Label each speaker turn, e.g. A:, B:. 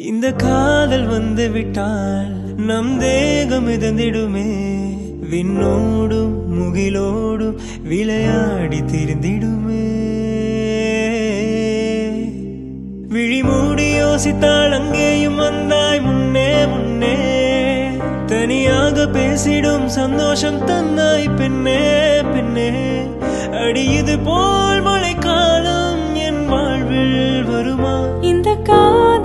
A: இந்த காதல் வந்து விட்டால் நம் தேகம் மிதந்திடுமே, விண்ணோடும் முகிலோடும் விளையாடி திரிந்திடுமே. விழி மூடி யோசித்தால் அங்கேயும் வந்தாய் முன்னே முன்னே, தனியாக பேசிடும் சந்தோஷம் தந்தாய் பெண்ணே பெண்ணே. அடி இது போல் மழைக்காலம் என் வாழ்வில் வருமா?
B: இந்த காதல்